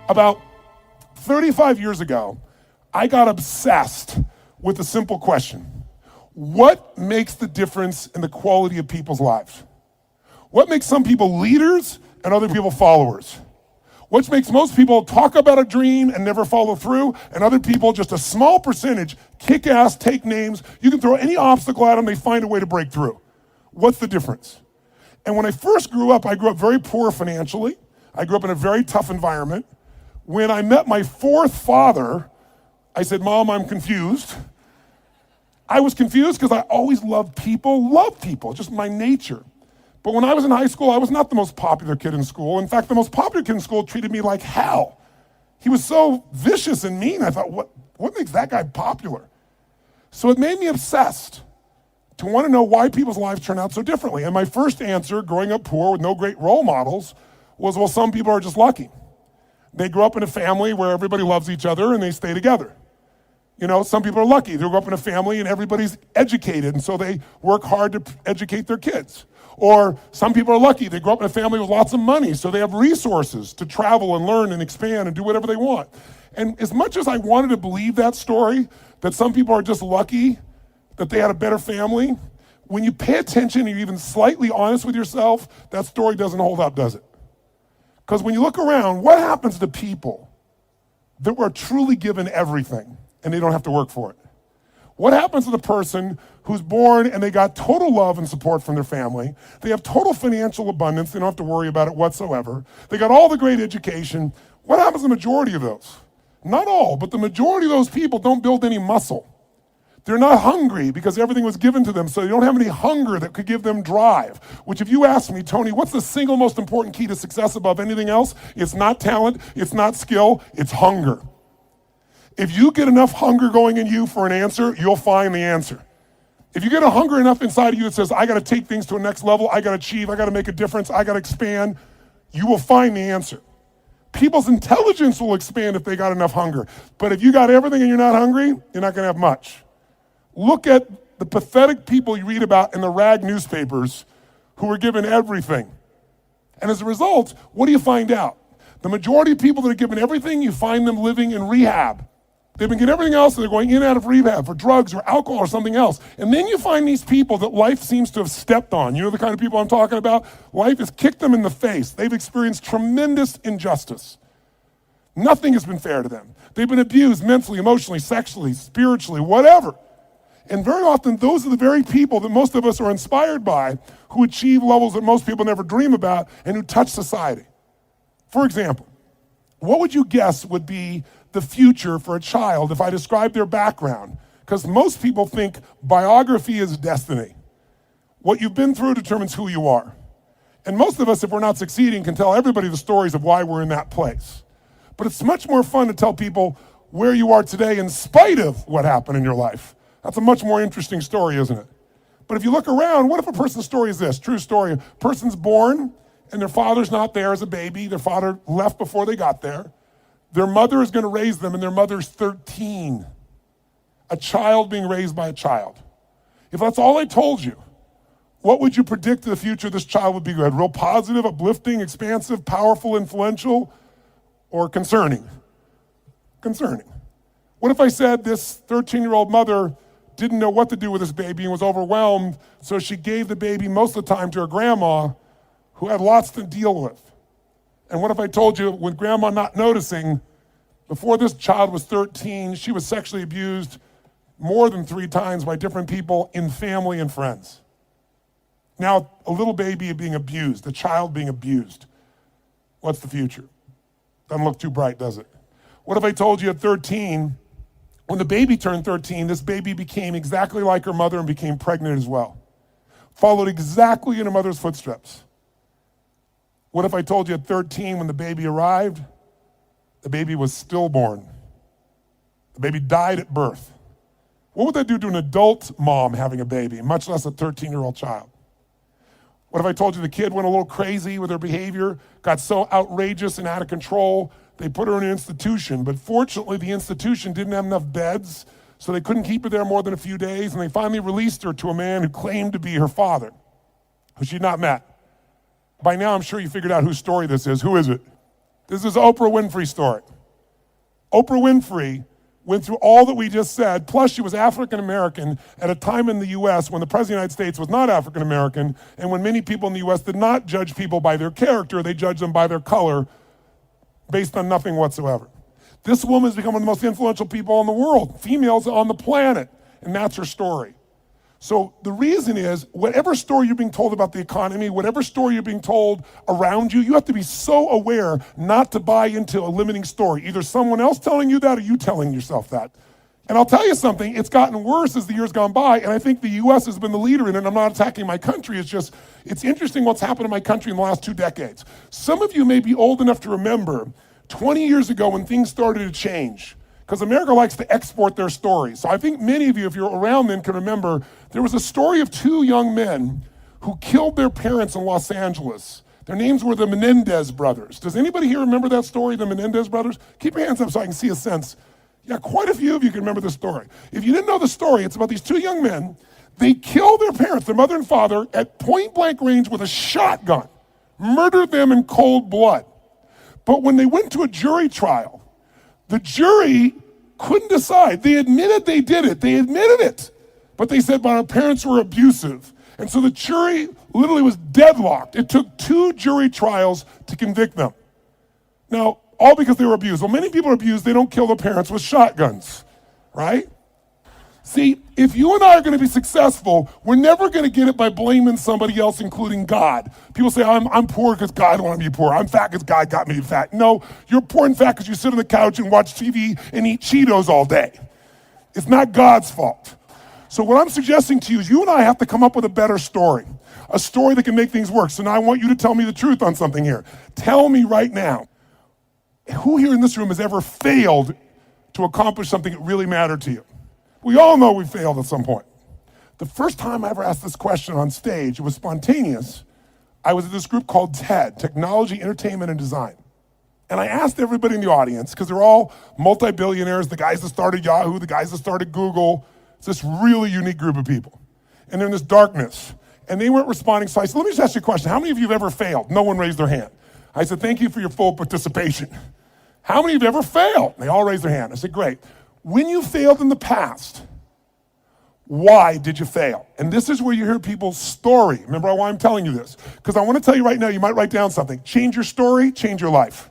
About 35 years ago, I got obsessed with a simple question. What makes the difference in the quality of people's lives? What makes some people leaders and other people followers? What makes most people talk about a dream and never follow through, and other people, just a small percentage, kick ass, take names. You can throw any obstacle at them, they find a way to break through. What's the difference? And when I first grew up, I grew up very poor financially. I grew up in a very tough environment. When I met my fourth father, I said, Mom, I'm confused. I was confused because I always loved people, just my nature. But when I was in high school, I was not the most popular kid in school. In fact, the most popular kid in school treated me like hell. He was so vicious and mean. I thought, what makes that guy popular? So it made me obsessed to want to know why people's lives turn out so differently. And my first answer, growing up poor with no great role models, was, well, some people are just lucky. They grew up in a family where everybody loves each other and they stay together. You know, some people are lucky. They grew up in a family and everybody's educated, and so they work hard to educate their kids. Or some people are lucky. They grew up in a family with lots of money, so they have resources to travel and learn and expand and do whatever they want. And as much as I wanted to believe that story, that some people are just lucky, that they had a better family, when you pay attention and you're even slightly honest with yourself, that story doesn't hold up, does it? Because when you look around, what happens to people that were truly given everything and they don't have to work for it? What happens to the person who's born and they got total love and support from their family? They have total financial abundance. They don't have to worry about it whatsoever. They got all the great education. What happens to the majority of those? Not all, but the majority of those people don't build any muscle. They're not hungry because everything was given to them, so they don't have any hunger that could give them drive. Which, if you ask me, Tony, what's the single most important key to success above anything else? It's not talent, it's not skill, it's hunger. If you get enough hunger going in you for an answer, you'll find the answer. If you get a hunger enough inside of you that says, I gotta take things to a next level, I gotta achieve, I gotta make a difference, I gotta expand, you will find the answer. People's intelligence will expand if they got enough hunger. But if you got everything and you're not hungry, you're not gonna have much. Look at the pathetic people you read about in the rag newspapers who were given everything. And as a result, what do you find out? The majority of people that are given everything, you find them living in rehab. They've been getting everything else, and they're going in and out of rehab for drugs or alcohol or something else. And then you find these people that life seems to have stepped on. You know the kind of people I'm talking about? Life has kicked them in the face. They've experienced tremendous injustice. Nothing has been fair to them. They've been abused mentally, emotionally, sexually, spiritually, whatever. And very often, those are the very people that most of us are inspired by, who achieve levels that most people never dream about and who touch society. For example, what would you guess would be the future for a child if I described their background? Because most people think biography is destiny. What you've been through determines who you are. And most of us, if we're not succeeding, can tell everybody the stories of why we're in that place. But it's much more fun to tell people where you are today in spite of what happened in your life. That's a much more interesting story, isn't it? But if you look around, what if a person's story is this? True story. A person's born and their father's not there as a baby. Their father left before they got there. Their mother is going to raise them, and their mother's 13. A child being raised by a child. If that's all I told you, what would you predict the future of this child would be good? Real positive, uplifting, expansive, powerful, influential, or concerning? Concerning. What if I said this 13-year-old mother didn't know what to do with this baby and was overwhelmed, so she gave the baby most of the time to her grandma, who had lots to deal with? And what if I told you, with grandma not noticing, before this child was 13, she was sexually abused more than 3 times by different people in family and friends? Now, a little baby being abused, a child being abused. What's the future? Doesn't look too bright, does it? What if I told you at 13, when the baby turned 13, this baby became exactly like her mother and became pregnant as well? Followed exactly in her mother's footsteps. What if I told you at 13, when the baby arrived, the baby was stillborn? The baby died at birth. What would that do to an adult mom having a baby, much less a 13-year-old child? What if I told you the kid went a little crazy with her behavior, got so outrageous and out of control, they put her in an institution, but fortunately the institution didn't have enough beds, so they couldn't keep her there more than a few days, and they finally released her to a man who claimed to be her father, who she'd not met. By now, I'm sure you figured out whose story this is. Who is it? This is Oprah Winfrey's story. Oprah Winfrey went through all that we just said, plus she was African American at a time in the US when the President of the United States was not African American, and when many people in the US did not judge people by their character, they judged them by their color based on nothing whatsoever. This woman has become one of the most influential people in the world, females on the planet, and that's her story. So the reason is, whatever story you're being told about the economy, whatever story you're being told around you, you have to be so aware not to buy into a limiting story. Either someone else telling you that or you telling yourself that. And I'll tell you something, it's gotten worse as the years gone by, and I think the US has been the leader in it. I'm not attacking my country, it's interesting what's happened in my country in the last 2 decades. Some of you may be old enough to remember 20 years ago when things started to change, because America likes to export their stories. So I think many of you, if you're around then, can remember there was a story of 2 young men who killed their parents in Los Angeles. Their names were the Menendez brothers. Does anybody here remember that story, the Menendez brothers? Keep your hands up so I can see a sense. Yeah, quite a few of you can remember the story. If you didn't know the story, it's about these 2 young men. They killed their parents, their mother and father, at point blank range with a shotgun, murdered them in cold blood. But when they went to a jury trial, the jury couldn't decide. They admitted they did it. They admitted it. But they said, but our parents were abusive. And so the jury literally was deadlocked. It took 2 jury trials to convict them. Now, all because they were abused. Well, many people are abused. They don't kill their parents with shotguns, right? See, if you and I are going to be successful, we're never going to get it by blaming somebody else, including God. People say, I'm poor because God wanted me to be poor. I'm fat because God got me to be fat. No, you're poor and fat because you sit on the couch and watch TV and eat Cheetos all day. It's not God's fault. So what I'm suggesting to you is you and I have to come up with a better story, a story that can make things work. So now I want you to tell me the truth on something here. Tell me right now, who here in this room has ever failed to accomplish something that really mattered to you? We all know we failed at some point. The first time I ever asked this question on stage, it was spontaneous. I was at this group called TED, Technology, Entertainment, and Design. And I asked everybody in the audience, because they're all multi-billionaires, the guys that started Yahoo, the guys that started Google. It's this really unique group of people. And they're in this darkness. And they weren't responding, so I said, let me just ask you a question. How many of you have ever failed? No one raised their hand. I said, thank you for your full participation. How many of you have ever failed? They all raised their hand. I said, great. When you failed in the past, why did you fail? And this is where you hear people's story. Remember why I'm telling you this? Because I want to tell you right now, you might write down something. Change your story, change your life.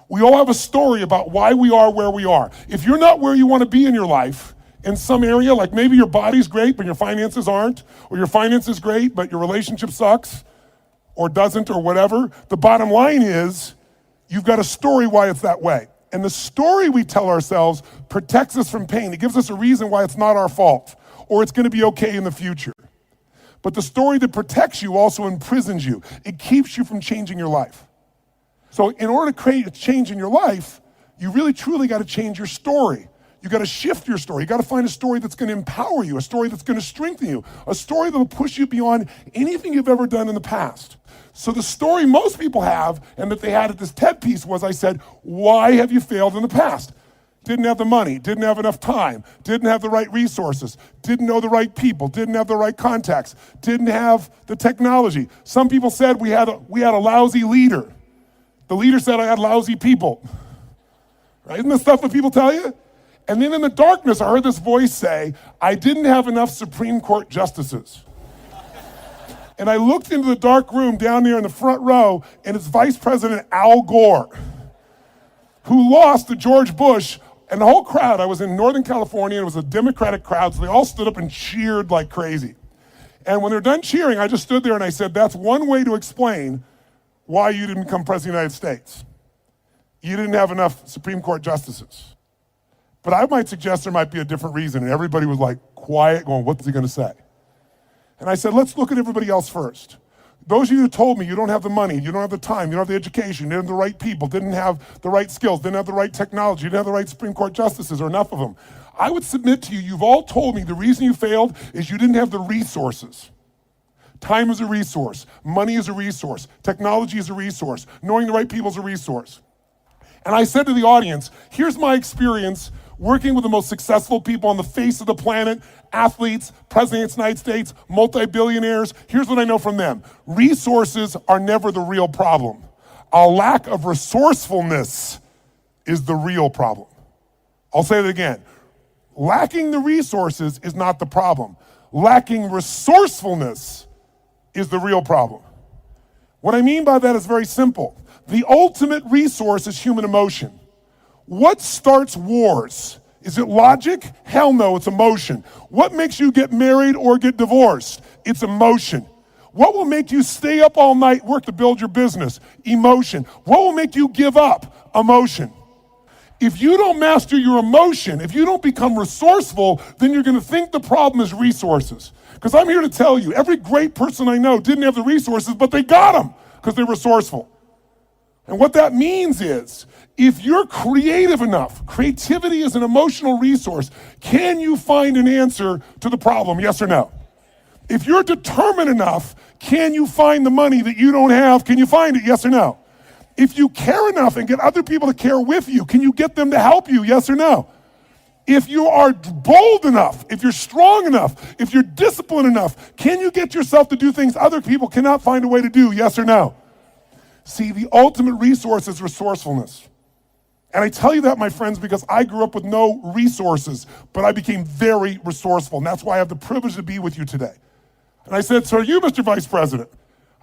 We all have a story about why we are where we are. If you're not where you want to be in your life, in some area, like maybe your body's great, but your finances aren't, or your finances great, but your relationship sucks, or doesn't, or whatever, the bottom line is, you've got a story why it's that way. And the story we tell ourselves protects us from pain. It gives us a reason why it's not our fault, or it's going to be okay in the future. But the story that protects you also imprisons you. It keeps you from changing your life. So in order to create a change in your life, you really truly got to change your story. You got to shift your story. You got to find a story that's going to empower you, a story that's going to strengthen you, a story that will push you beyond anything you've ever done in the past. So the story most people have, and that they had at this TED piece, was I said, why have you failed in the past? Didn't have the money, didn't have enough time, didn't have the right resources, didn't know the right people, didn't have the right contacts, didn't have the technology. Some people said we had a lousy leader. The leader said I had lousy people. Right? Isn't this stuff what people tell you? And then in the darkness, I heard this voice say, I didn't have enough Supreme Court justices. And I looked into the dark room down there in the front row, and it's Vice President Al Gore, who lost to George Bush, and the whole crowd, I was in Northern California, and it was a Democratic crowd, so they all stood up and cheered like crazy. And when they're done cheering, I just stood there and I said, that's one way to explain why you didn't become President of the United States. You didn't have enough Supreme Court justices. But I might suggest there might be a different reason, and everybody was like quiet, going, what's he gonna say? And I said, let's look at everybody else first. Those of you who told me you don't have the money, you don't have the time, you don't have the education, you didn't have the right people, didn't have the right skills, didn't have the right technology, you didn't have the right Supreme Court justices, or enough of them. I would submit to you, you've all told me the reason you failed is you didn't have the resources. Time is a resource, money is a resource, technology is a resource, knowing the right people is a resource. And I said to the audience, here's my experience working with the most successful people on the face of the planet, athletes, presidents of the United States, multi-billionaires. Here's what I know from them. Resources are never the real problem. A lack of resourcefulness is the real problem. I'll say it again. Lacking the resources is not the problem. Lacking resourcefulness is the real problem. What I mean by that is very simple. The ultimate resource is human emotion. What starts wars? Is it logic? Hell no, it's emotion. What makes you get married or get divorced? It's emotion. What will make you stay up all night, work to build your business? Emotion. What will make you give up? Emotion. If you don't master your emotion, if you don't become resourceful, then you're going to think the problem is resources. Because I'm here to tell you, every great person I know didn't have the resources, but they got them because they're resourceful. And what that means is, if you're creative enough, creativity is an emotional resource, can you find an answer to the problem, yes or no? If you're determined enough, can you find the money that you don't have? Can you find it, yes or no? If you care enough and get other people to care with you, can you get them to help you, yes or no? If you are bold enough, if you're strong enough, if you're disciplined enough, can you get yourself to do things other people cannot find a way to do, yes or no? See, the ultimate resource is resourcefulness. And I tell you that, my friends, because I grew up with no resources, but I became very resourceful. And that's why I have the privilege to be with you today. And I said, so are you, Mr. Vice President?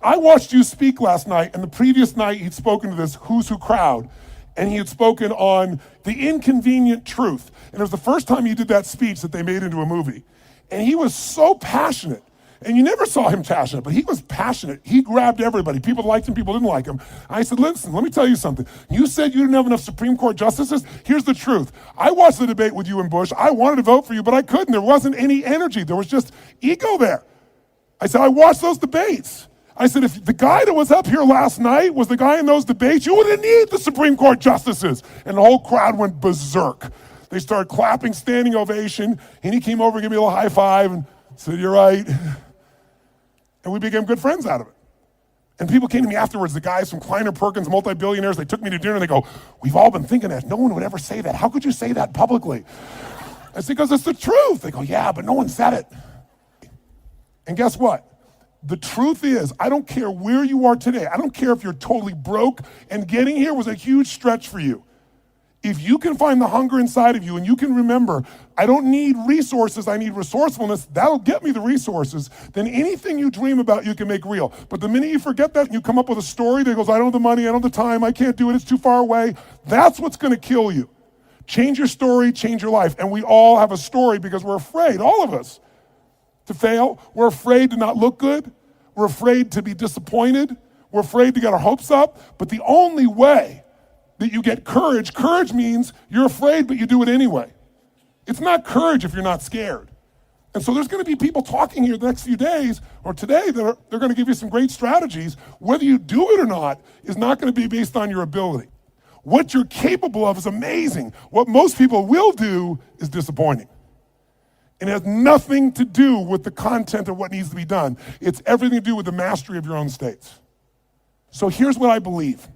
I watched you speak last night, and the previous night he'd spoken to this Who's Who crowd, and he had spoken on the inconvenient truth. And it was the first time he did that speech that they made into a movie. And he was so passionate. And you never saw him passionate, but he was passionate. He grabbed everybody. People liked him, people didn't like him. I said, listen, let me tell you something. You said you didn't have enough Supreme Court justices? Here's the truth. I watched the debate with you and Bush. I wanted to vote for you, but I couldn't. There wasn't any energy. There was just ego there. I said, I watched those debates. I said, if the guy that was up here last night was the guy in those debates, you wouldn't need the Supreme Court justices. And the whole crowd went berserk. They started clapping, standing ovation, and he came over and gave me a little high five and said, you're right. And we became good friends out of it. And people came to me afterwards, the guys from Kleiner Perkins, multi-billionaires, they took me to dinner and they go, we've all been thinking that. No one would ever say that. How could you say that publicly? I said, because it's the truth. They go, yeah, but no one said it. And guess what? The truth is, I don't care where you are today. I don't care if you're totally broke and getting here was a huge stretch for you. If you can find the hunger inside of you and you can remember, I don't need resources, I need resourcefulness, that'll get me the resources, then anything you dream about you can make real. But the minute you forget that and you come up with a story that goes, I don't have the money, I don't have the time, I can't do it, it's too far away, that's what's gonna kill you. Change your story, change your life. And we all have a story because we're afraid, all of us, to fail. We're afraid to not look good. We're afraid to be disappointed. We're afraid to get our hopes up. But the only way that you get courage, courage means you're afraid, but you do it anyway. It's not courage if you're not scared. And so there's going to be people talking here the next few days or today that they're going to give you some great strategies. Whether you do it or not is not going to be based on your ability. What you're capable of is amazing. What most people will do is disappointing. And it has nothing to do with the content of what needs to be done. It's everything to do with the mastery of your own states. So here's what I believe.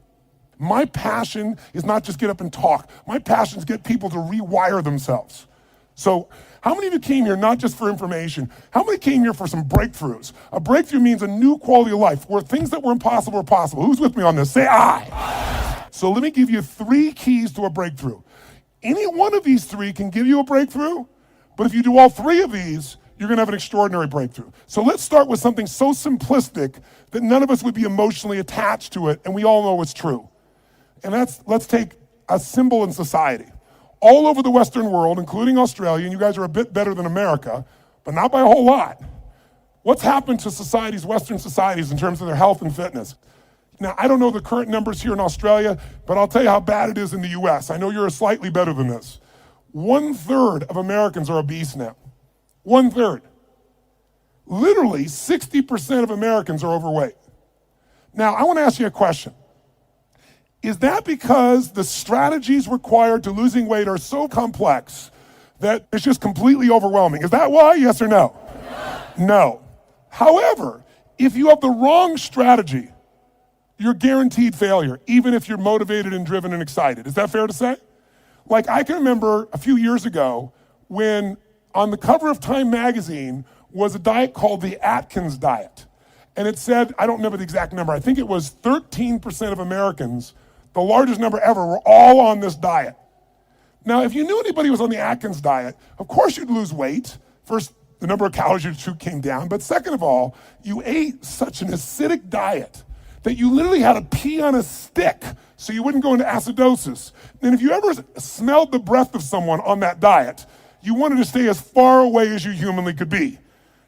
My passion is not just get up and talk. My passion is get people to rewire themselves. So how many of you came here not just for information? How many came here for some breakthroughs? A breakthrough means a new quality of life where things that were impossible are possible. Who's with me on this? Say aye. So let me give you 3 keys to a breakthrough. Any one of these 3 can give you a breakthrough, but if you do all 3 of these, you're gonna have an extraordinary breakthrough. So let's start with something so simplistic that none of us would be emotionally attached to it, and we all know it's true. And let's take a symbol in society. All over the Western world, including Australia, and you guys are a bit better than America, but not by a whole lot. What's happened to societies, Western societies, in terms of their health and fitness? Now, I don't know the current numbers here in Australia, but I'll tell you how bad it is in the US. I know you're slightly better than this. 1/3 of Americans are obese now. 1/3. Literally 60% of Americans are overweight. Now, I want to ask you a question. Is that because the strategies required to losing weight are so complex that it's just completely overwhelming? Is that why? Yes or no? No. However, if you have the wrong strategy, you're guaranteed failure, even if you're motivated and driven and excited. Is that fair to say? Like, I can remember a few years ago when on the cover of Time magazine was a diet called the Atkins diet. And it said, I don't remember the exact number, I think it was 13% of Americans, the largest number ever, were all on this diet. Now, if you knew anybody who was on the Atkins diet, of course you'd lose weight. First, the number of calories you took came down, but second of all, you ate such an acidic diet that you literally had to pee on a stick so you wouldn't go into acidosis. And if you ever smelled the breath of someone on that diet, you wanted to stay as far away as you humanly could be.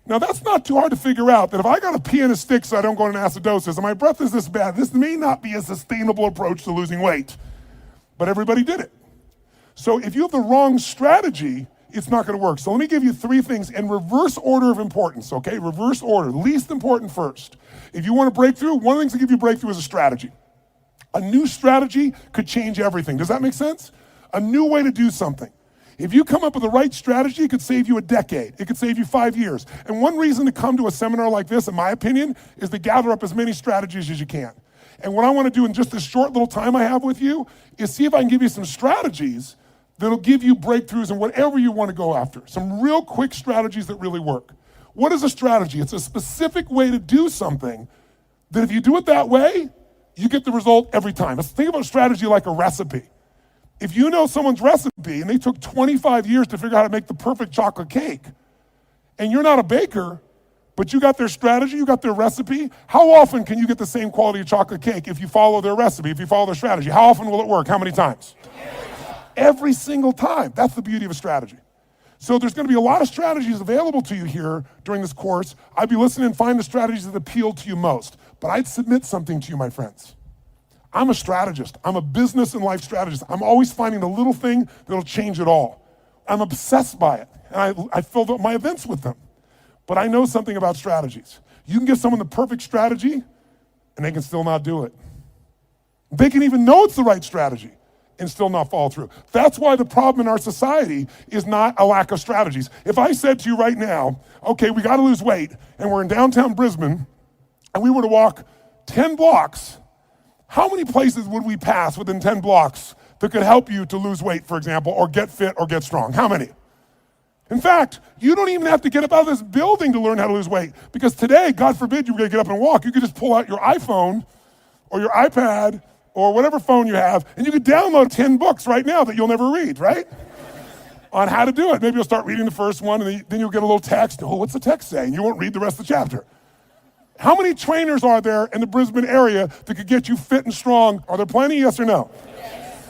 Now, that's not too hard to figure out, that if I got to pee on a stick so I don't go into acidosis and my breath is this bad, this may not be a sustainable approach to losing weight. But everybody did it. So if you have the wrong strategy, it's not going to work. So let me give you 3 things in reverse order of importance, okay? Reverse order, least important first. If you want a breakthrough, one of the things that give you a breakthrough is a strategy. A new strategy could change everything. Does that make sense? A new way to do something. If you come up with the right strategy, it could save you a decade. It could save you 5 years. And one reason to come to a seminar like this, in my opinion, is to gather up as many strategies as you can. And what I want to do in just this short little time I have with you is see if I can give you some strategies that'll give you breakthroughs in whatever you want to go after. Some real quick strategies that really work. What is a strategy? It's a specific way to do something that if you do it that way, you get the result every time. Let's think about strategy like a recipe. If you know someone's recipe and they took 25 years to figure out how to make the perfect chocolate cake, and you're not a baker, but you got their strategy, you got their recipe, how often can you get the same quality of chocolate cake if you follow their recipe, if you follow their strategy? How often will it work? How many times? Every single time. That's the beauty of a strategy. So there's going to be a lot of strategies available to you here during this course. I'd be listening and find the strategies that appeal to you most. But I'd submit something to you, my friends. I'm a strategist. I'm a business and life strategist. I'm always finding the little thing that'll change it all. I'm obsessed by it. And I filled up my events with them. But I know something about strategies. You can give someone the perfect strategy, and they can still not do it. They can even know it's the right strategy and still not follow through. That's why the problem in our society is not a lack of strategies. If I said to you right now, okay, we got to lose weight, and we're in downtown Brisbane, and we were to walk 10 blocks, how many places would we pass within 10 blocks that could help you to lose weight, for example, or get fit or get strong? How many? In fact, you don't even have to get up out of this building to learn how to lose weight, because today, God forbid you were going to get up and walk, you could just pull out your iPhone or your iPad or whatever phone you have, and you could download 10 books right now that you'll never read, right? On how to do it. Maybe you'll start reading the first one, and then you'll get a little text. Oh, what's the text say? And you won't read the rest of the chapter. How many trainers are there in the Brisbane area that could get you fit and strong? Are there plenty, yes or no? Yes.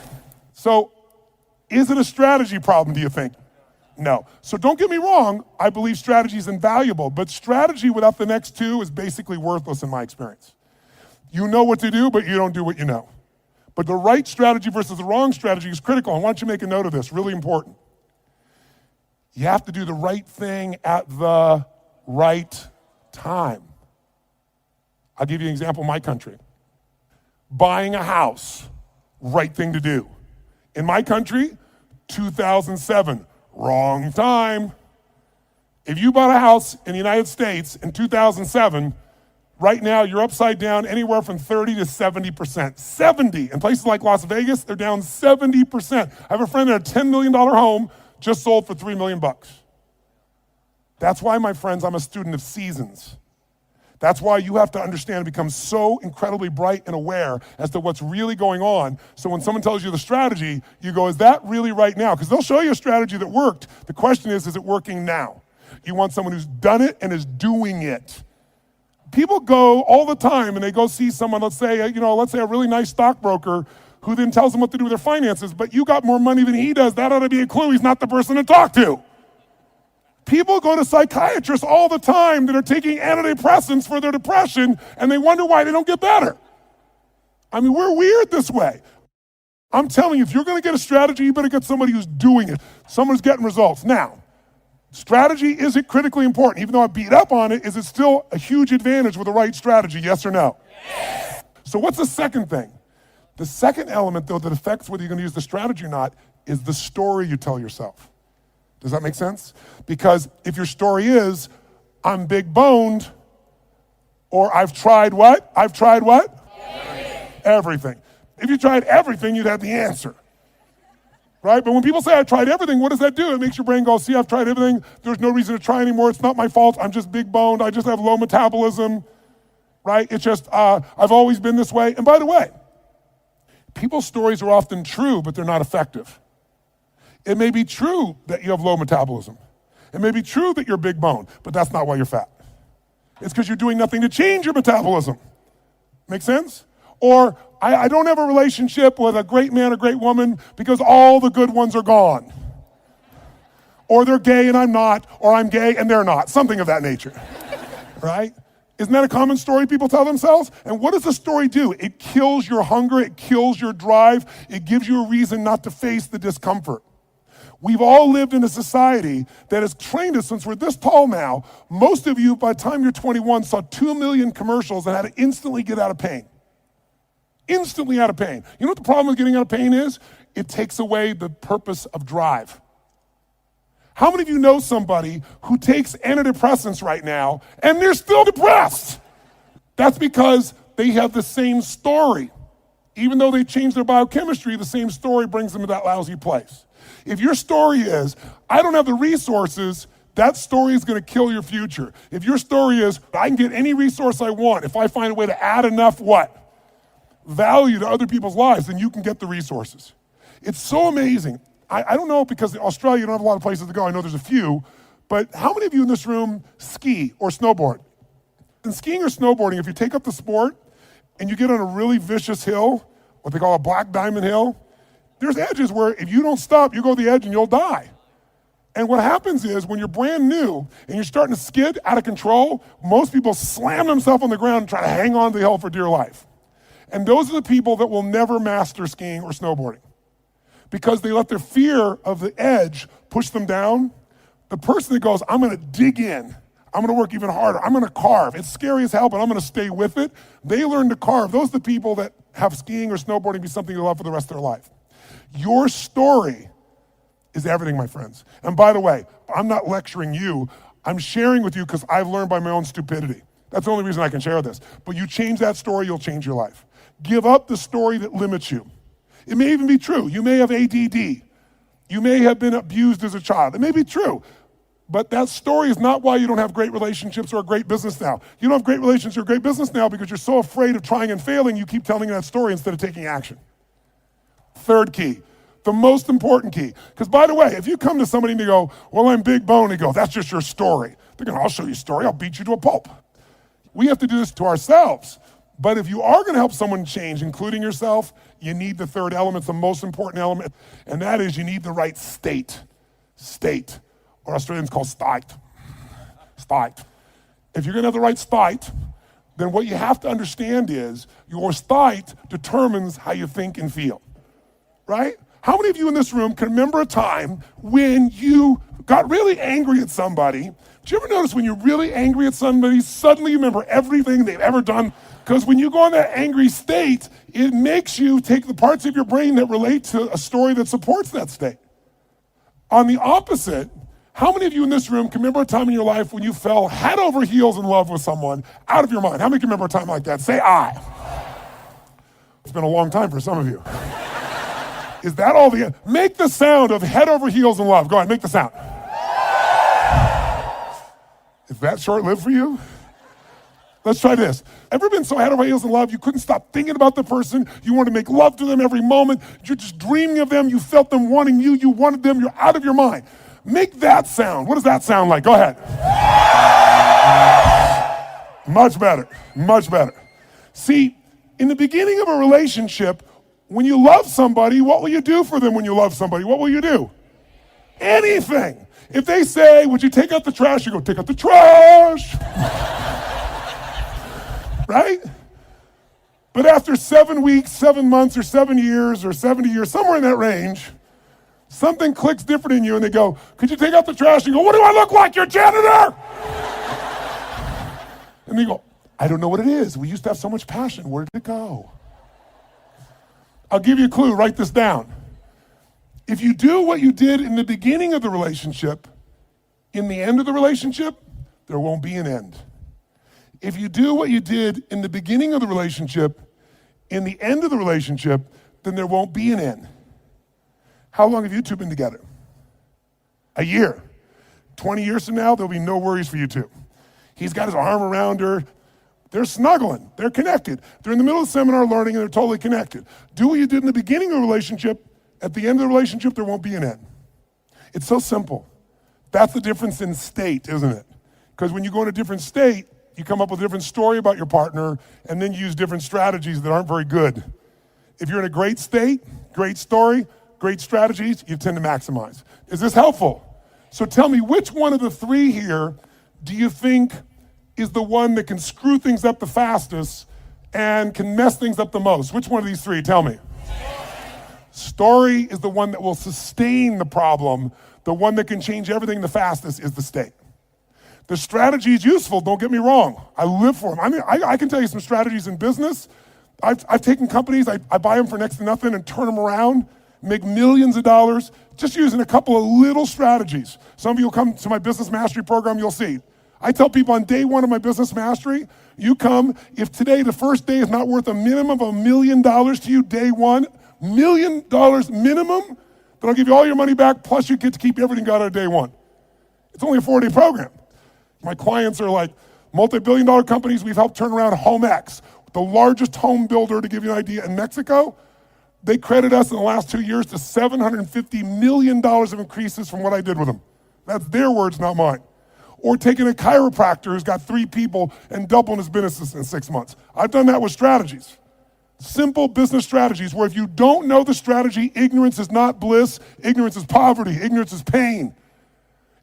So, is it a strategy problem, do you think? No. So don't get me wrong, I believe strategy is invaluable, but strategy without the next 2 is basically worthless in my experience. You know what to do, but you don't do what you know. But the right strategy versus the wrong strategy is critical. I want you to make a note of this, really important. You have to do the right thing at the right time. I'll give you an example in my country. Buying a house, right thing to do. In my country, 2007, wrong time. If you bought a house in the United States in 2007, right now you're upside down anywhere from 30 to 70%. 70. In places like Las Vegas, they're down 70%. I have a friend that had a $10 million home just sold for $3 million. That's why, my friends, I'm a student of seasons. That's why you have to understand and become so incredibly bright and aware as to what's really going on. So when someone tells you the strategy, you go, is that really right now? Because they'll show you a strategy that worked. The question is it working now? You want someone who's done it and is doing it. People go all the time and they go see someone, let's say a really nice stockbroker who then tells them what to do with their finances, but you got more money than he does. That ought to be a clue he's not the person to talk to. People go to psychiatrists all the time that are taking antidepressants for their depression, and they wonder why they don't get better. I mean, we're weird this way. I'm telling you, if you're going to get a strategy, you better get somebody who's doing it, someone who's getting results. Now, strategy, is it critically important? Even though I beat up on it, is it still a huge advantage with the right strategy, yes or no? Yes. So what's the second thing? The second element, though, that affects whether you're going to use the strategy or not is the story you tell yourself. Does that make sense? Because if your story is, I'm big boned, or I've tried what? I've tried what? Everything. If you tried everything, you'd have the answer. Right? But when people say, I tried everything, what does that do? It makes your brain go, see, I've tried everything. There's no reason to try anymore. It's not my fault. I'm just big boned. I just have low metabolism. right? It's just, I've always been this way. And by the way, people's stories are often true, but they're not effective. It may be true that you have low metabolism. It may be true that you're big bone, but that's not why you're fat. It's because you're doing nothing to change your metabolism. Make sense? Or I don't have a relationship with a great man or great woman because all the good ones are gone. Or they're gay and I'm not, or I'm gay and they're not. Something of that nature, right? Isn't that a common story people tell themselves? And what does the story do? It kills your hunger, it kills your drive, it gives you a reason not to face the discomfort. We've all lived in a society that has trained us since we're this tall now. Most of you, by the time you're 21, saw 2 million commercials and had to instantly get out of pain. Instantly out of pain. You know what the problem with getting out of pain is? It takes away the purpose of drive. How many of you know somebody who takes antidepressants right now and they're still depressed? That's because they have the same story. Even though they changed their biochemistry, the same story brings them to that lousy place. If your story is, I don't have the resources, that story is going to kill your future. If your story is, I can get any resource I want, if I find a way to add enough what? Value to other people's lives, then you can get the resources. It's so amazing. I don't know, because in Australia you don't have a lot of places to go. I know there's a few, but how many of you in this room ski or snowboard? In skiing or snowboarding, if you take up the sport and you get on a really vicious hill, what they call a black diamond hill, there's edges where if you don't stop, you go to the edge and you'll die. And what happens is when you're brand new and you're starting to skid out of control, most people slam themselves on the ground and try to hang on to the hill for dear life. And those are the people that will never master skiing or snowboarding because they let their fear of the edge push them down. The person that goes, I'm gonna dig in, I'm gonna work even harder, I'm gonna carve. It's scary as hell, but I'm gonna stay with it. They learn to carve. Those are the people that have skiing or snowboarding be something they love for the rest of their life. Your story is everything, my friends. And by the way, I'm not lecturing you. I'm sharing with you because I've learned by my own stupidity. That's the only reason I can share this. But you change that story, you'll change your life. Give up the story that limits you. It may even be true. You may have ADD. You may have been abused as a child. It may be true. But that story is not why you don't have great relationships or a great business now. You don't have great relationships or a great business now because you're so afraid of trying and failing, you keep telling that story instead of taking action. Third key, the most important key. Because by the way, if you come to somebody and they go, well, I'm big bone, and go, that's just your story. They're going, I'll show you a story, I'll beat you to a pulp. We have to do this to ourselves. But if you are going to help someone change, including yourself, you need the third element, it's the most important element, and that is you need the right state. State, or Australians call state. State. If you're going to have the right state, then what you have to understand is your state determines how you think and feel. Right? How many of you in this room can remember a time when you got really angry at somebody? Did you ever notice when you're really angry at somebody, suddenly you remember everything they've ever done? Because when you go in that angry state, it makes you take the parts of your brain that relate to a story that supports that state. On the opposite, how many of you in this room can remember a time in your life when you fell head over heels in love with someone out of your mind? How many can remember a time like that? Say I. It's been a long time for some of you. Is that all the, make the sound of head over heels in love. Go ahead, make the sound. Is that short-lived for you? Let's try this. Ever been so head over heels in love you couldn't stop thinking about the person? You wanted to make love to them every moment. You're just dreaming of them. You felt them wanting you. You wanted them. You're out of your mind. Make that sound. What does that sound like? Go ahead. Much better. Much better. See, in the beginning of a relationship, when you love somebody, what will you do for them when you love somebody? What will you do? Anything. If they say, would you take out the trash? You go, take out the trash. Right? But after 7 weeks, 7 months, or 7 years, or 70 years, somewhere in that range, something clicks different in you and they go, could you take out the trash? You go, what do I look like, your janitor? And they go, I don't know what it is. We used to have so much passion. Where did it go? I'll give you a clue. Write this down. If you do what you did in the beginning of the relationship, in the end of the relationship, there won't be an end. If you do what you did in the beginning of the relationship, in the end of the relationship, then there won't be an end. How long have you two been together? A year. 20 years from now, there'll be no worries for you two. He's got his arm around her, They're snuggling. They're connected. They're in the middle of the seminar learning and they're totally connected. Do what you did in the beginning of a relationship. At the end of the relationship, there won't be an end. It's so simple. That's the difference in state, isn't it? Because when you go in a different state, you come up with a different story about your partner and then you use different strategies that aren't very good. If you're in a great state, great story, great strategies, you tend to maximize. Is this helpful? So tell me, which one of the three here do you think is the one that can screw things up the fastest and can mess things up the most? Which one of these three? Tell me. Story is the one that will sustain the problem. The one that can change everything the fastest is the state. The strategy is useful, don't get me wrong. I live for them. I mean, I can tell you some strategies in business. I've taken companies, I buy them for next to nothing and turn them around, make millions of dollars, just using a couple of little strategies. Some of you will come to my business mastery program, you'll see. I tell people on day one of my business mastery, you come, if today the first day is not worth a minimum of $1 million to you, day one, $1 million minimum, then I'll give you all your money back, plus you get to keep everything got out of day one. It's only a 4-day program. My clients are like multi-billion-dollar companies. We've helped turn around HomeX, the largest home builder, to give you an idea, in Mexico. They credit us in the last 2 years to $750 million of increases from what I did with them. That's their words, not mine. Or taking a chiropractor who's got 3 people and doubling his business in 6 months. I've done that with strategies. Simple business strategies where if you don't know the strategy, ignorance is not bliss, ignorance is poverty, ignorance is pain.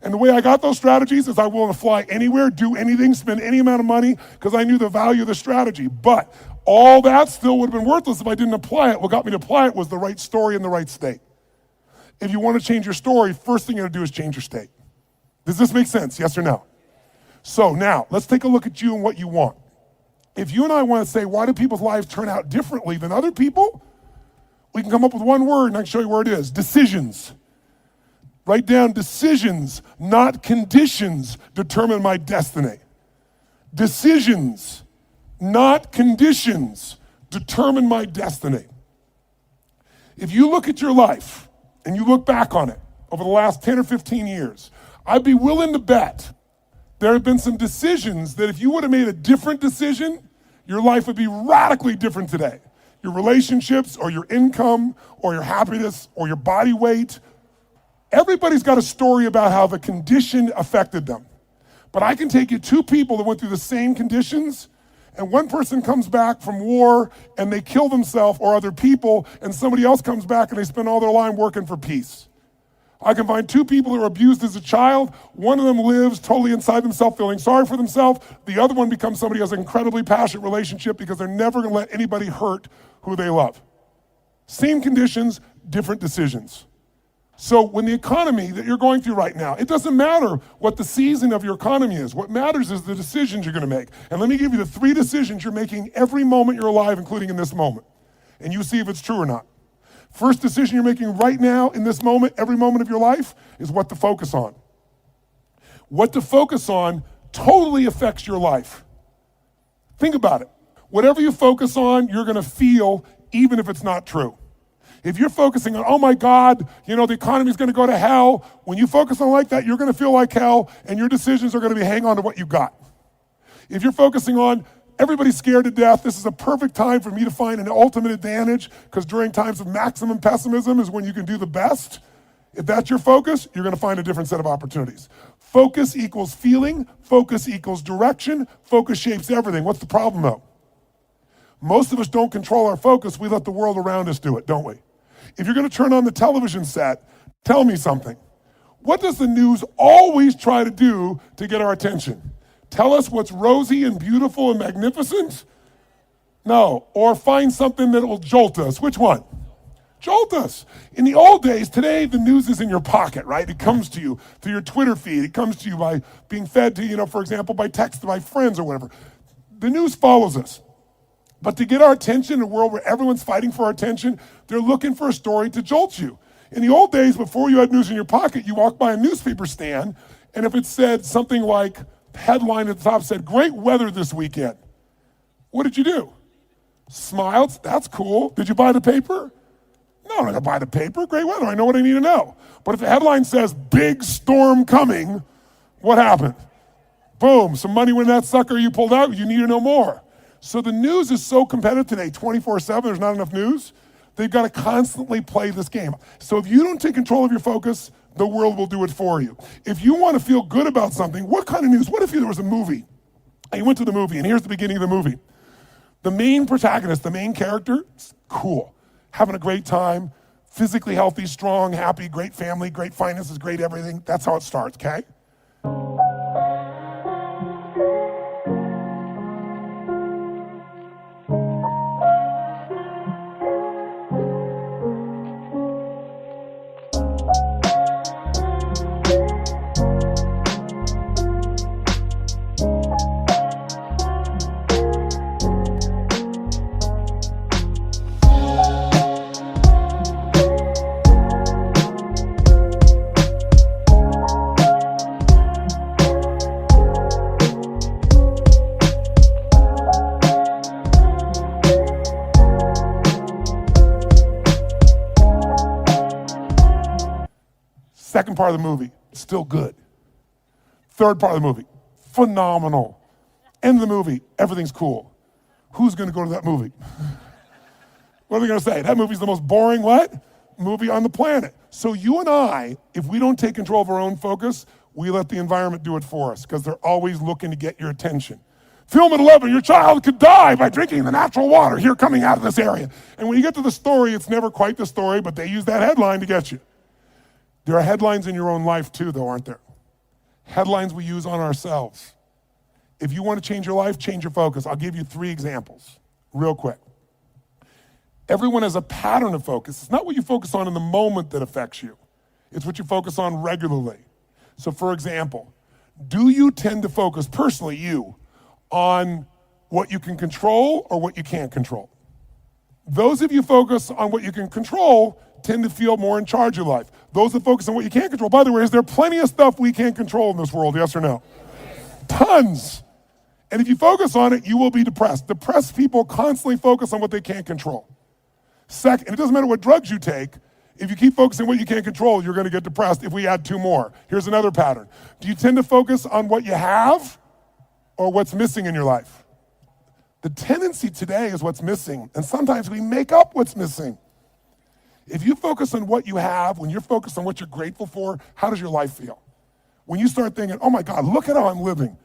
And the way I got those strategies is I was willing to fly anywhere, do anything, spend any amount of money because I knew the value of the strategy. But all that still would have been worthless if I didn't apply it. What got me to apply it was the right story in the right state. If you want to change your story, first thing you're going to do is change your state. Does this make sense? Yes or no? So now, let's take a look at you and what you want. If you and I want to say, why do people's lives turn out differently than other people? We can come up with one word and I can show you where it is. Decisions. Write down decisions, not conditions, determine my destiny. Decisions, not conditions, determine my destiny. If you look at your life and you look back on it over the last 10 or 15 years, I'd be willing to bet there have been some decisions that if you would have made a different decision, your life would be radically different today. Your relationships or your income or your happiness or your body weight. Everybody's got a story about how the condition affected them. But I can take you 2 people that went through the same conditions, and one person comes back from war and they kill themselves or other people, and somebody else comes back and they spend all their life working for peace. I can find 2 people who were abused as a child. One of them lives totally inside themselves, feeling sorry for themselves. The other one becomes somebody who has an incredibly passionate relationship because they're never gonna let anybody hurt who they love. Same conditions, different decisions. So when the economy that you're going through right now, it doesn't matter what the season of your economy is. What matters is the decisions you're gonna make. And let me give you the 3 decisions you're making every moment you're alive, including in this moment. And you see if it's true or not. First decision you're making right now, in this moment, every moment of your life, is what to focus on. What to focus on totally affects your life. Think about it. Whatever you focus on, you're gonna feel, even if it's not true. If you're focusing on, oh my God, the economy's gonna go to hell, when you focus on like that, you're gonna feel like hell, and your decisions are gonna be hang on to what you got. If you're focusing on, everybody's scared to death, this is a perfect time for me to find an ultimate advantage, because during times of maximum pessimism is when you can do the best. If that's your focus, you're gonna find a different set of opportunities. Focus equals feeling, focus equals direction, focus shapes everything. What's the problem though? Most of us don't control our focus, we let the world around us do it, don't we? If you're gonna turn on the television set, tell me something. What does the news always try to do to get our attention? Tell us what's rosy and beautiful and magnificent? No, or find something that will jolt us. Which one? Jolt us. In the old days, today the news is in your pocket, right? It comes to you through your Twitter feed. It comes to you by being fed to, for example, by text by friends or whatever. The news follows us. But to get our attention in a world where everyone's fighting for our attention, they're looking for a story to jolt you. In the old days, before you had news in your pocket, you walked by a newspaper stand, and if it said something like, the headline at the top said, great weather this weekend, what did you do? Smiled, that's cool. Did you buy the paper? No, I'm not gonna buy the paper, great weather, I know what I need to know. But if the headline says, big storm coming, what happened? Boom, some money when that sucker you pulled out, you need to know more. So the news is so competitive today, 24/7, there's not enough news. They've got to constantly play this game. So if you don't take control of your focus, the world will do it for you. If you want to feel good about something, what kind of news? What if there was a movie? And you went to the movie, and here's the beginning of the movie. The main protagonist, the main character, cool, having a great time, physically healthy, strong, happy, great family, great finances, great everything. That's how it starts, okay? Second part of the movie, still good. Third part of the movie, phenomenal. End of the movie, everything's cool. Who's gonna go to that movie? What are they gonna say? That movie's the most boring what? Movie on the planet. So you and I, if we don't take control of our own focus, we let the environment do it for us because they're always looking to get your attention. Film at 11, your child could die by drinking the natural water here coming out of this area. And when you get to the story, it's never quite the story, but they use that headline to get you. There are headlines in your own life too, though, aren't there? Headlines we use on ourselves. If you want to change your life, change your focus. I'll give you 3 examples, real quick. Everyone has a pattern of focus. It's not what you focus on in the moment that affects you. It's what you focus on regularly. So for example, do you tend to focus, personally you, on what you can control or what you can't control? Those of you focus on what you can control tend to feel more in charge of life. Those that focus on what you can't control, by the way, is there plenty of stuff we can't control in this world, yes or no? Tons. And if you focus on it, you will be depressed. Depressed people constantly focus on what they can't control. Second, and it doesn't matter what drugs you take, if you keep focusing on what you can't control, you're gonna get depressed if we add 2 more. Here's another pattern. Do you tend to focus on what you have or what's missing in your life? The tendency today is what's missing, and sometimes we make up what's missing. If you focus on what you have, when you're focused on what you're grateful for, how does your life feel? When you start thinking, oh my God, look at how I'm living.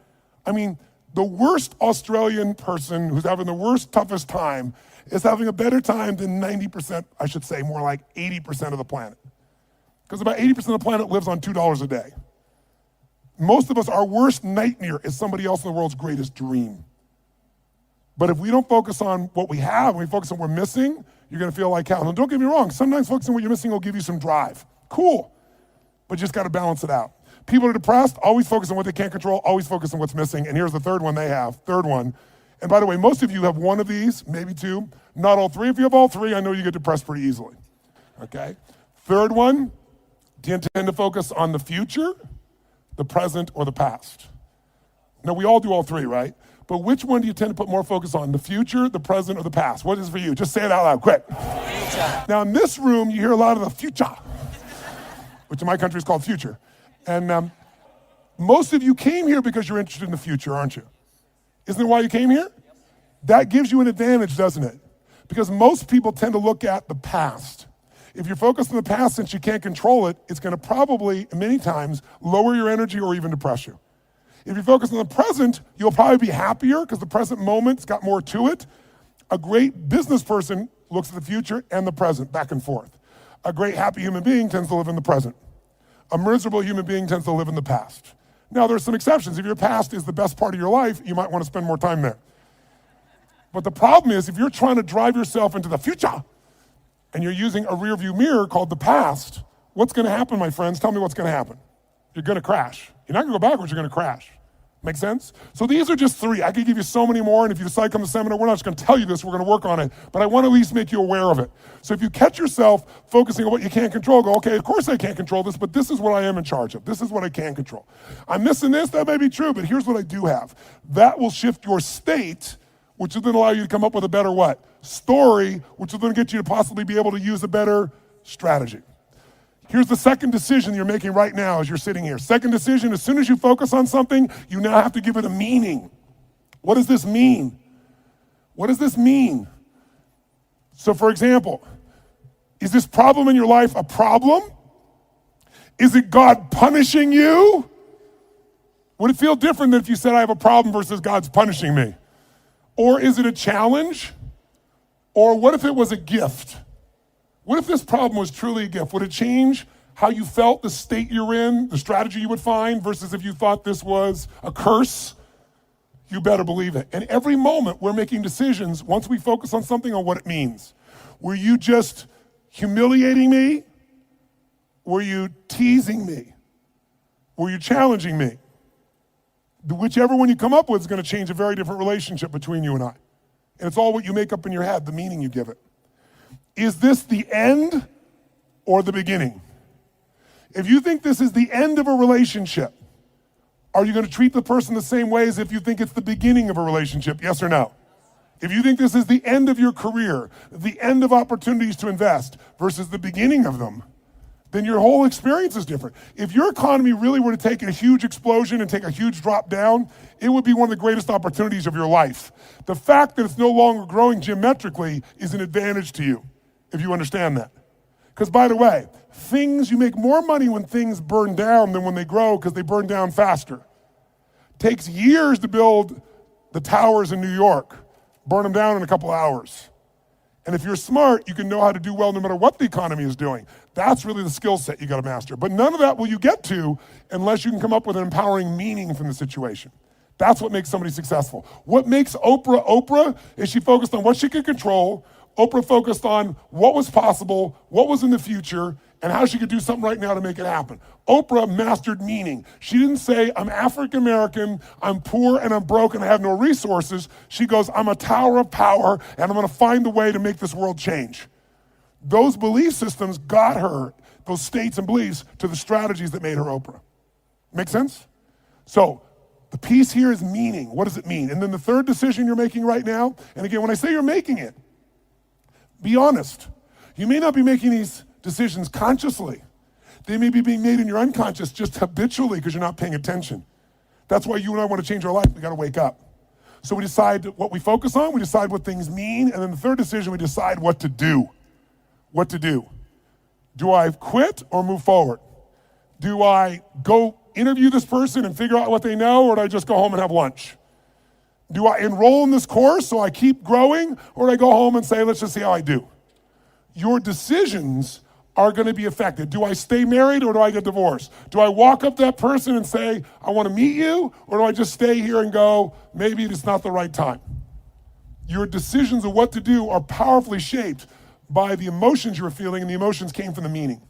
I mean, the worst Australian person who's having the worst, toughest time is having a better time than 90%, I should say, more like 80% of the planet. Because about 80% of the planet lives on $2 a day. Most of us, our worst nightmare is somebody else in the world's greatest dream. But if we don't focus on what we have, and we focus on what we're missing, you're gonna feel like hell. Now don't get me wrong, sometimes focusing on what you're missing will give you some drive. Cool, but you just gotta balance it out. People are depressed, always focus on what they can't control, always focus on what's missing, and here's the third one they have, third one. And by the way, most of you have one of these, maybe 2, not all 3. If you have all 3, I know you get depressed pretty easily, okay? Third one, do you tend to focus on the future, the present, or the past? Now we all do all 3, right? But which one do you tend to put more focus on? The future, the present, or the past? What is it for you? Just say it out loud, quick. Future. Now in this room, you hear a lot of the future, which in my country is called future. And most of you came here because you're interested in the future, aren't you? Isn't that why you came here? That gives you an advantage, doesn't it? Because most people tend to look at the past. If you're focused on the past, since you can't control it, it's gonna probably, many times, lower your energy or even depress you. If you focus on the present, you'll probably be happier because the present moment's got more to it. A great business person looks at the future and the present, back and forth. A great happy human being tends to live in the present. A miserable human being tends to live in the past. Now there's some exceptions. If your past is the best part of your life, you might want to spend more time there. But the problem is if you're trying to drive yourself into the future and you're using a rear view mirror called the past, what's gonna happen, my friends? Tell me what's gonna happen. You're gonna crash. You're not gonna go backwards, you're gonna crash. Make sense? So these are just 3. I could give you so many more, and if you decide to come to the seminar, we're not just gonna tell you this, we're gonna work on it, but I wanna at least make you aware of it. So if you catch yourself focusing on what you can't control, go, okay, of course I can't control this, but this is what I am in charge of. This is what I can control. I'm missing this, that may be true, but here's what I do have. That will shift your state, which will then allow you to come up with a better what? Story, which will then get you to possibly be able to use a better strategy. Here's the second decision you're making right now as you're sitting here. Second decision, as soon as you focus on something, you now have to give it a meaning. What does this mean? What does this mean? So for example, is this problem in your life a problem? Is it God punishing you? Would it feel different than if you said I have a problem versus God's punishing me? Or is it a challenge? Or what if it was a gift? What if this problem was truly a gift? Would it change how you felt, the state you're in, the strategy you would find, versus if you thought this was a curse? You better believe it. And every moment we're making decisions, once we focus on something, on what it means. Were you just humiliating me? Were you teasing me? Were you challenging me? Whichever one you come up with is going to change a very different relationship between you and I. And it's all what you make up in your head, the meaning you give it. Is this the end or the beginning? If you think this is the end of a relationship, are you going to treat the person the same way as if you think it's the beginning of a relationship? Yes or no? If you think this is the end of your career, the end of opportunities to invest versus the beginning of them, then your whole experience is different. If your economy really were to take a huge explosion and take a huge drop down, it would be one of the greatest opportunities of your life. The fact that it's no longer growing geometrically is an advantage to you, if you understand that. Because by the way, you make more money when things burn down than when they grow because they burn down faster. Takes years to build the towers in New York, burn them down in a couple hours. And if you're smart, you can know how to do well no matter what the economy is doing. That's really the skill set you got to master. But none of that will you get to unless you can come up with an empowering meaning from the situation. That's what makes somebody successful. What makes Oprah Oprah is she focused on what she could control. Oprah focused on what was possible, what was in the future, and how she could do something right now to make it happen. Oprah mastered meaning. She didn't say, I'm African American, I'm poor and I'm broke and I have no resources. She goes, I'm a tower of power and I'm gonna find a way to make this world change. Those belief systems got her, those states and beliefs, to the strategies that made her Oprah. Make sense? So the piece here is meaning. What does it mean? And then the third decision you're making right now, and again, when I say you're making it, be honest. You may not be making these decisions consciously. They may be being made in your unconscious just habitually because you're not paying attention. That's why you and I want to change our life. We got to wake up. So we decide what we focus on, we decide what things mean, and then the third decision, we decide what to do. What to do. Do I quit or move forward? Do I go interview this person and figure out what they know, or do I just go home and have lunch? Do I enroll in this course so I keep growing, or do I go home and say, let's just see how I do? Your decisions are going to be affected. Do I stay married or do I get divorced? Do I walk up to that person and say, I want to meet you, or do I just stay here and go, maybe it's not the right time? Your decisions of what to do are powerfully shaped by the emotions you were feeling, and the emotions came from the meaning.